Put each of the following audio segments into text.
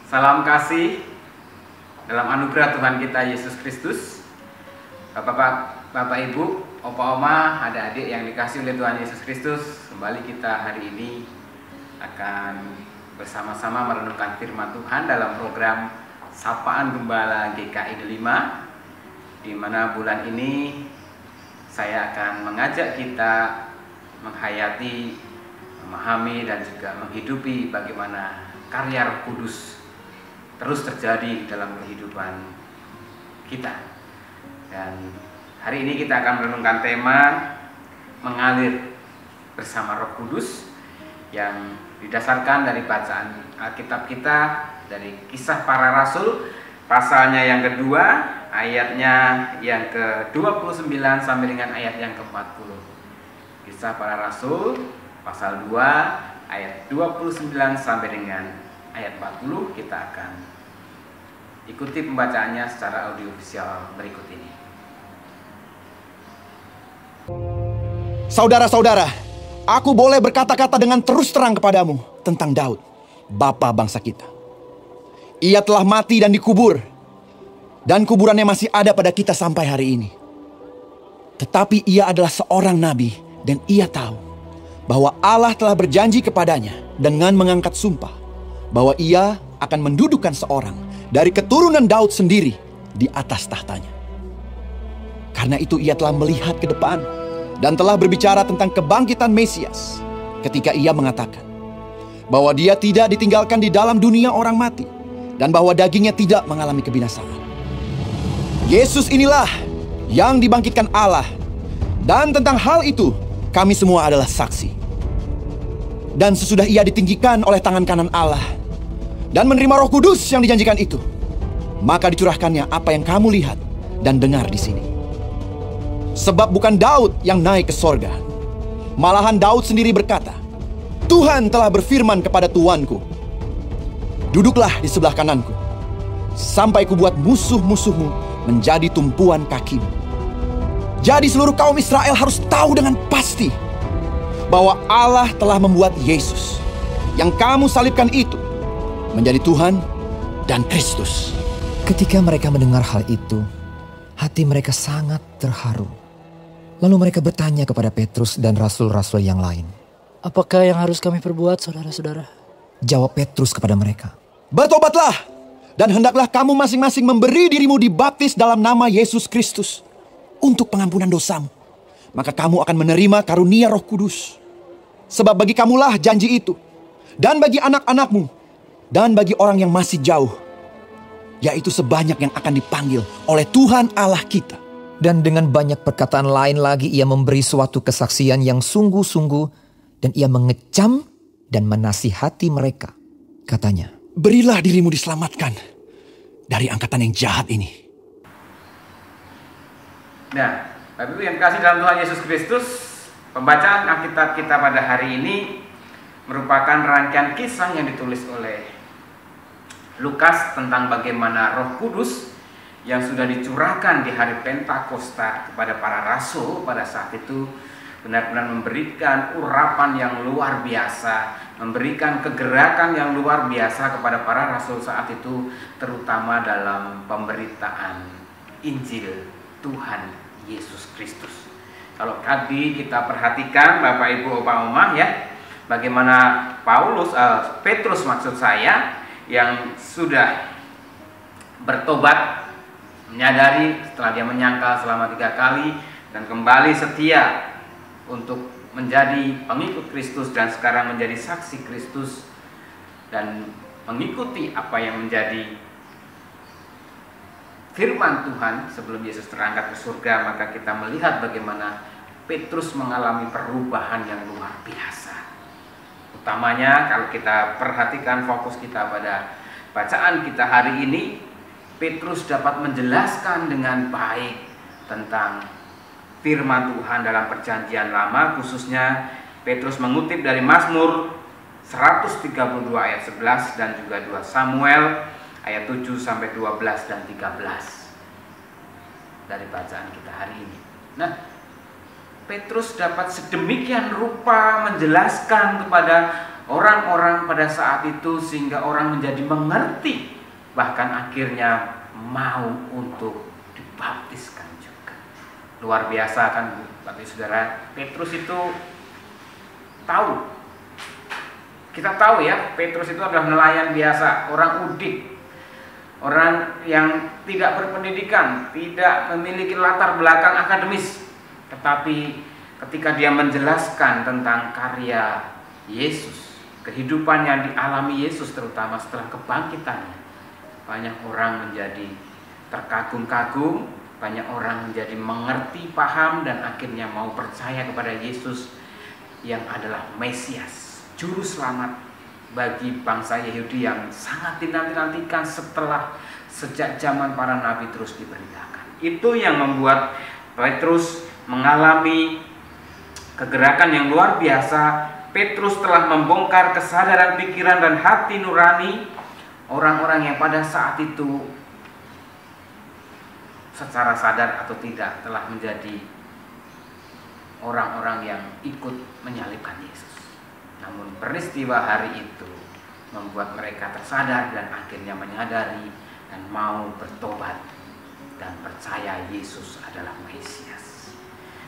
Salam kasih dalam anugerah Tuhan kita Yesus Kristus. Bapak Ibu, Opa Oma, adik-adik yang dikasih oleh Tuhan Yesus Kristus, kembali kita hari ini akan bersama-sama merenungkan firman Tuhan dalam program Sapaan Gembala GKI 5, di mana bulan ini saya akan mengajak kita menghayati, memahami dan juga menghidupi bagaimana karya Roh Kudus terus terjadi dalam kehidupan kita. Dan hari ini kita akan merenungkan tema mengalir bersama Roh Kudus yang didasarkan dari bacaan Alkitab kita dari Kisah Para Rasul pasalnya yang kedua, ayatnya yang ke-29 sampai dengan ayat yang ke-40. Kisah Para Rasul pasal 2 ayat 29 sampai dengan ayat 40. Kita akan ikuti pembacaannya secara audiovisual berikut ini. Saudara-saudara, aku boleh berkata-kata dengan terus terang kepadamu tentang Daud, bapa bangsa kita. Ia telah mati dan dikubur, dan kuburannya masih ada pada kita sampai hari ini. Tetapi ia adalah seorang nabi, dan ia tahu bahwa Allah telah berjanji kepadanya dengan mengangkat sumpah bahwa ia akan mendudukkan seorang dari keturunan Daud sendiri di atas tahtanya. Karena itu ia telah melihat ke depan dan telah berbicara tentang kebangkitan Mesias ketika ia mengatakan bahwa dia tidak ditinggalkan di dalam dunia orang mati dan bahwa dagingnya tidak mengalami kebinasaan. Yesus inilah yang dibangkitkan Allah, dan tentang hal itu kami semua adalah saksi. Dan sesudah ia ditinggikan oleh tangan kanan Allah dan menerima Roh Kudus yang dijanjikan itu, maka dicurahkannya apa yang kamu lihat dan dengar di sini. Sebab bukan Daud yang naik ke sorga, malahan Daud sendiri berkata, Tuhan telah berfirman kepada Tuanku, duduklah di sebelah kananku, sampai kubuat musuh-musuhmu menjadi tumpuan kakimu. Jadi seluruh kaum Israel harus tahu dengan pasti bahwa Allah telah membuat Yesus yang kamu salibkan itu menjadi Tuhan dan Kristus. Ketika mereka mendengar hal itu, hati mereka sangat terharu. Lalu mereka bertanya kepada Petrus dan rasul-rasul yang lain, apakah yang harus kami perbuat, saudara-saudara? Jawab Petrus kepada mereka, bertobatlah dan hendaklah kamu masing-masing memberi dirimu dibaptis dalam nama Yesus Kristus untuk pengampunan dosamu. Maka kamu akan menerima karunia Roh Kudus. Sebab bagi kamulah janji itu, dan bagi anak-anakmu, dan bagi orang yang masih jauh, yaitu sebanyak yang akan dipanggil oleh Tuhan Allah kita. Dan dengan banyak perkataan lain lagi ia memberi suatu kesaksian yang sungguh-sungguh, dan ia mengecam dan menasihati mereka. Katanya, berilah dirimu diselamatkan dari angkatan yang jahat ini. Nah, Bapak Ibu yang kasih dalam Tuhan Yesus Kristus, pembacaan Alkitab kita pada hari ini merupakan rangkaian kisah yang ditulis oleh Lukas tentang bagaimana Roh Kudus yang sudah dicurahkan di hari Pentakosta kepada para rasul pada saat itu benar-benar memberikan urapan yang luar biasa, memberikan kegerakan yang luar biasa kepada para rasul saat itu, terutama dalam pemberitaan Injil Tuhan Yesus Kristus. Kalau tadi kita perhatikan Bapak Ibu Opa Oma ya, bagaimana Petrus maksud saya, yang sudah bertobat, menyadari setelah dia menyangkal selama 3 kali dan kembali setia untuk menjadi pengikut Kristus dan sekarang menjadi saksi Kristus dan mengikuti apa yang menjadi firman Tuhan sebelum Yesus terangkat ke surga. Maka kita melihat bagaimana Petrus mengalami perubahan yang luar biasa. Utamanya kalau kita perhatikan fokus kita pada bacaan kita hari ini, Petrus dapat menjelaskan dengan baik tentang firman Tuhan dalam perjanjian lama. Khususnya Petrus mengutip dari Mazmur 132 ayat 11 dan juga 2 Samuel ayat 7 sampai 12 dan 13 dari bacaan kita hari ini. Nah, Petrus dapat sedemikian rupa menjelaskan kepada orang-orang pada saat itu sehingga orang menjadi mengerti, bahkan akhirnya mau untuk dibaptiskan juga. Luar biasa kan Bapak Saudara, Petrus itu tahu. Kita tahu ya, Petrus itu adalah nelayan biasa, orang udik, orang yang tidak berpendidikan, tidak memiliki latar belakang akademis. Tetapi ketika dia menjelaskan tentang karya Yesus, kehidupan yang dialami Yesus terutama setelah kebangkitannya, banyak orang menjadi terkagum-kagum, banyak orang menjadi mengerti, paham, dan akhirnya mau percaya kepada Yesus yang adalah Mesias, juru selamat bagi bangsa Yahudi yang sangat dinanti-nantikan sejak zaman para nabi terus diberitakan. Itu yang membuat Petrus mengalami kegerakan yang luar biasa. Petrus telah membongkar kesadaran pikiran dan hati nurani orang-orang yang pada saat itu secara sadar atau tidak telah menjadi orang-orang yang ikut menyalibkan Yesus. Namun peristiwa hari itu membuat mereka tersadar dan akhirnya menyadari dan mau bertobat dan percaya Yesus adalah Mesias.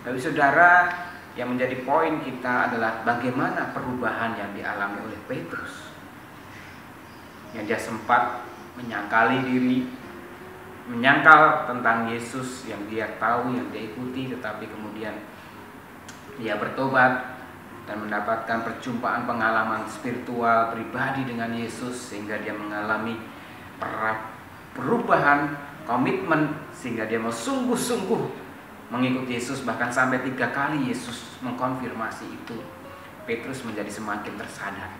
Bapak Saudara, yang menjadi poin kita adalah bagaimana perubahan yang dialami oleh Petrus. Yang dia sempat menyangkali diri, menyangkal tentang Yesus yang dia tahu, yang dia ikuti, tetapi kemudian dia bertobat dan mendapatkan perjumpaan pengalaman spiritual pribadi dengan Yesus sehingga dia mengalami perubahan komitmen sehingga dia mau sungguh-sungguh mengikuti Yesus, bahkan sampai 3 kali Yesus mengkonfirmasi itu. Petrus menjadi semakin tersadar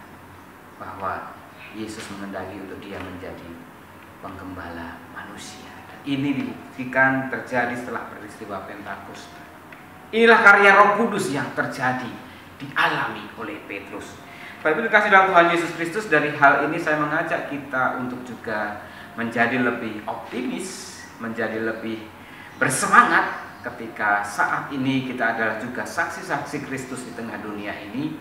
bahwa Yesus menghendaki untuk dia menjadi penggembala manusia. Dan ini dibuktikan terjadi setelah peristiwa Pentakosta. Inilah karya Roh Kudus yang terjadi, dialami oleh Petrus. Bapak Ibu dikasih dalam Tuhan Yesus Kristus, dari hal ini saya mengajak kita untuk juga menjadi lebih optimis, menjadi lebih bersemangat ketika saat ini kita adalah juga saksi-saksi Kristus di tengah dunia ini,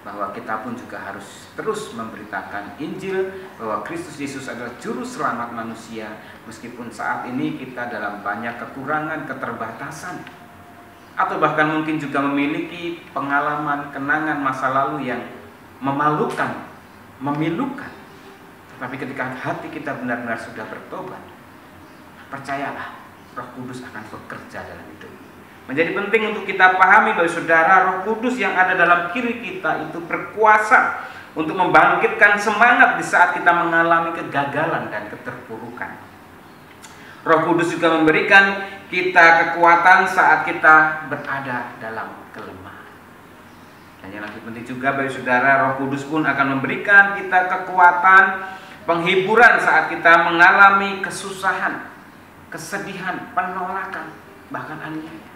bahwa kita pun juga harus terus memberitakan Injil bahwa Kristus Yesus adalah juru selamat manusia, meskipun saat ini kita dalam banyak kekurangan, keterbatasan, atau bahkan mungkin juga memiliki pengalaman, kenangan masa lalu yang memalukan, memilukan. Tetapi ketika hati kita benar-benar sudah bertobat, percayalah, Roh Kudus akan bekerja dalam hidup. Menjadi penting untuk kita pahami bahwa saudara, Roh Kudus yang ada dalam diri kita itu berkuasa untuk membangkitkan semangat di saat kita mengalami kegagalan dan keterpurukan. Roh Kudus juga memberikan kita kekuatan saat kita berada dalam kelemahan. Dan yang lebih penting juga bagi saudara, Roh Kudus pun akan memberikan kita kekuatan penghiburan saat kita mengalami kesusahan, kesedihan, penolakan, bahkan aniaya.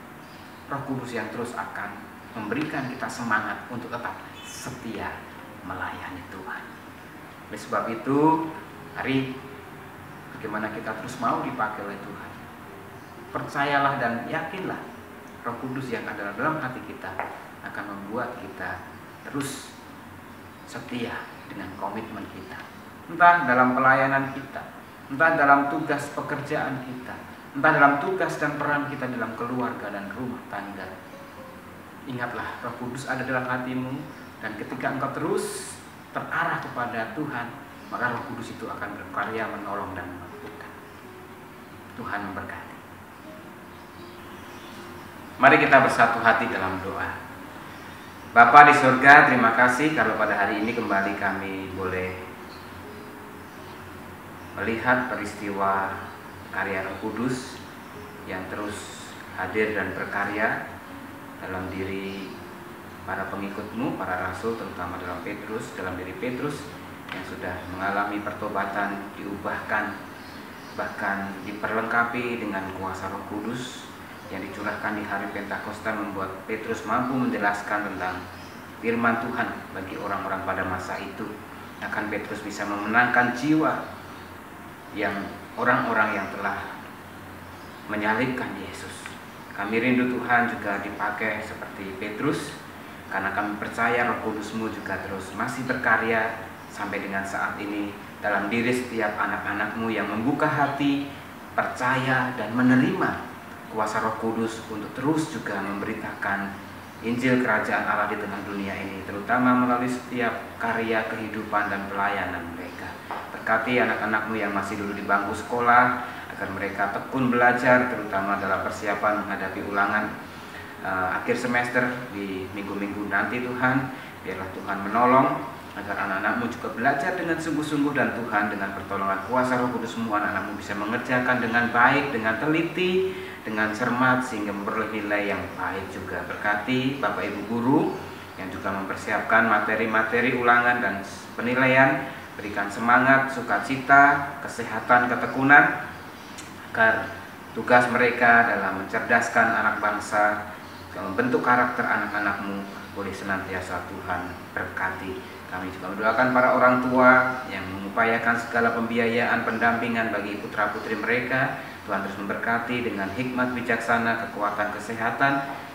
Roh Kudus yang terus akan memberikan kita semangat untuk tetap setia melayani Tuhan. Oleh sebab itu, mari bagaimana kita terus mau dipakai oleh Tuhan. Percayalah dan yakinlah, Roh Kudus yang ada dalam hati kita akan membuat kita terus setia dengan komitmen kita. Entah dalam pelayanan kita, entah dalam tugas pekerjaan kita, entah dalam tugas dan peran kita dalam keluarga dan rumah tangga. Ingatlah, Roh Kudus ada dalam hatimu, dan ketika engkau terus terarah kepada Tuhan, maka Roh Kudus itu akan berkarya menolong dan memampukan. Tuhan memberkati. Mari kita bersatu hati dalam doa. Bapa di surga, terima kasih kalau pada hari ini kembali kami boleh melihat peristiwa karya Roh Kudus yang terus hadir dan berkarya dalam diri para pengikut-Mu, para rasul, terutama dalam diri Petrus yang sudah mengalami pertobatan, diubahkan, bahkan diperlengkapi dengan kuasa Roh Kudus yang dicurahkan di hari Pentakosta, membuat Petrus mampu menjelaskan tentang firman Tuhan bagi orang-orang pada masa itu. Akan Petrus bisa memenangkan jiwa yang orang-orang yang telah menyalibkan Yesus. Kami rindu Tuhan juga dipakai seperti Petrus. karena kami percaya Roh Kudus-Mu juga terus masih berkarya sampai dengan saat ini dalam diri setiap anak-anak-Mu yang membuka hati, percaya dan menerima kuasa Roh Kudus untuk terus juga memberitakan Injil Kerajaan Allah di tengah dunia ini, terutama melalui setiap karya kehidupan dan pelayanan mereka. Berkati anak-anak-Mu yang masih dulu di bangku sekolah, agar mereka tekun belajar, terutama dalam persiapan menghadapi ulangan akhir semester di minggu-minggu nanti. Tuhan, biarlah Tuhan menolong agar anak-anak-Mu juga belajar dengan sungguh-sungguh, dan Tuhan dengan pertolongan kuasa Roh Kudus-Mu, anak-anak-Mu bisa mengerjakan dengan baik, dengan teliti, dengan cermat, sehingga memperoleh nilai yang baik juga. Berkati Bapak Ibu guru yang juga mempersiapkan materi-materi ulangan dan penilaian, berikan semangat, sukacita, kesehatan, ketekunan, agar tugas mereka dalam mencerdaskan anak bangsa, membentuk karakter anak-anak-Mu boleh senantiasa Tuhan berkati. Kami juga mendoakan para orang tua yang mengupayakan segala pembiayaan, pendampingan bagi putra-putri mereka. Tuhan terus memberkati dengan hikmat bijaksana, kekuatan kesehatan,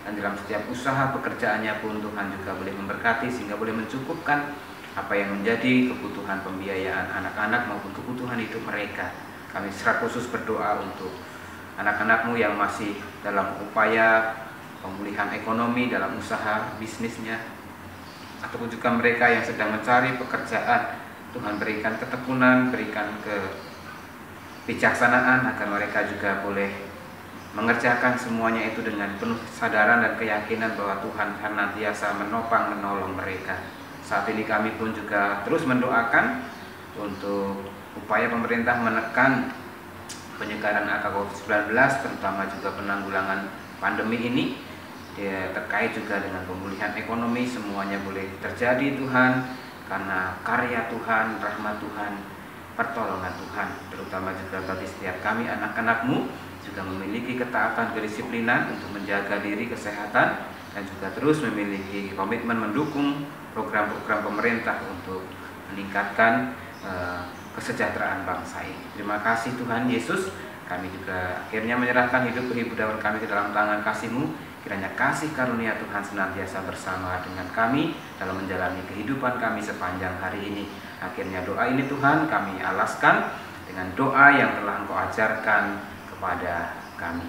dan dalam setiap usaha pekerjaannya pun Tuhan juga boleh memberkati sehingga boleh mencukupkan apa yang menjadi kebutuhan pembiayaan anak-anak maupun kebutuhan hidup mereka. Kami secara khusus berdoa untuk anak-anak-Mu yang masih dalam upaya pemulihan ekonomi dalam usaha bisnisnya, ataupun juga mereka yang sedang mencari pekerjaan. Tuhan berikan ketekunan, berikan kebijaksanaan agar mereka juga boleh mengerjakan semuanya itu dengan penuh kesadaran dan keyakinan bahwa Tuhan senantiasa menopang, menolong mereka. Saat ini kami pun juga terus mendoakan untuk upaya pemerintah menekan penyebaran angka COVID-19, terutama juga penanggulangan pandemi ini. Terkait juga dengan pemulihan ekonomi, semuanya boleh terjadi Tuhan, karena karya Tuhan, rahmat Tuhan, pertolongan Tuhan. Terutama juga bagi setiap kami anak-anak-Mu juga memiliki ketaatan, kedisiplinan untuk menjaga diri, kesehatan, dan juga terus memiliki komitmen mendukung program-program pemerintah untuk meningkatkan kesejahteraan bangsa ini. Terima kasih Tuhan Yesus. Kami juga akhirnya menyerahkan hidup kehidupan kami ke dalam tangan kasih-Mu. Kiranya kasih karunia Tuhan senantiasa bersama dengan kami dalam menjalani kehidupan kami sepanjang hari ini. Akhirnya doa ini Tuhan kami alaskan dengan doa yang telah Engkau ajarkan kepada kami.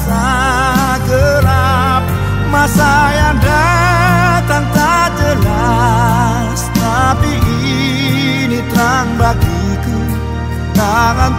masa gelap, masa yang datang tak jelas. Tapi ini terang bagiku, tangan